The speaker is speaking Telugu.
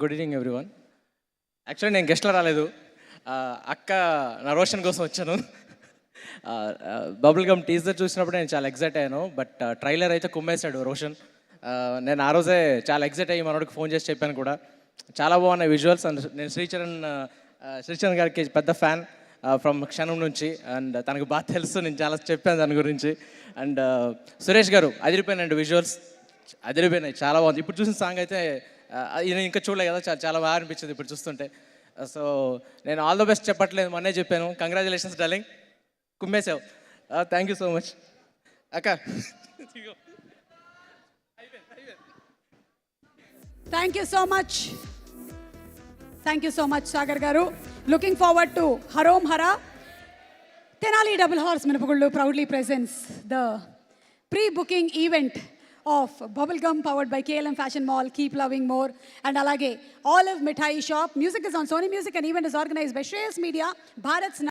Good evening everyone. యాక్చువల్లీ నేను గెస్ట్లో రాలేదు. అక్క నా రోషన్ కోసం వచ్చాను. బబుల్ గమ్ టీజర్ చూసినప్పుడు నేను చాలా ఎక్సైట్ అయ్యాను. బట్ ట్రైలర్ అయితే కుమ్మేశాడు రోషన్. నేను ఆ రోజే చాలా ఎక్సైట్ అయ్యి మనోడికి ఫోన్ చేసి చెప్పాను కూడా. చాలా బాగున్నాయి విజువల్స్. అండ్ నేను శ్రీచరణ్ గారికి పెద్ద ఫ్యాన్ ఫ్రమ్ క్షణం నుంచి. అండ్ తనకు బాగా తెలుసు, నేను చాలా చెప్పాను దాని గురించి. అండ్ సురేష్ గారు అదిరిపోయినండి, విజువల్స్ అదిరిపోయినాయి, చాలా బాగుంది. ఇప్పుడు చూసిన సాంగ్ అయితే నేను ఇంకా చూడలే కదా, చాలా బాగా అనిపించింది ఇప్పుడు చూస్తుంటే. సో నేను ఆల్ ద బెస్ట్ చెప్పట్లేదు, మొన్నే చెప్పాను. కంగ్రాచులేషన్స్ డార్లింగ్, కుమ్మేసావు. థ్యాంక్ యూ సో మచ్ అక్క. Thank you so much, thank you so much Sagar గారు. Looking forward to Harom Hara. Tenali double horse మినపగుళ్ళు proudly presents the pre-booking event of Bubblegum powered by KLM Fashion Mall, Keep Loving More, and alage Olive Mithai Shop. Music is on Sony Music and event is organized by Shreyas Media, Bharat's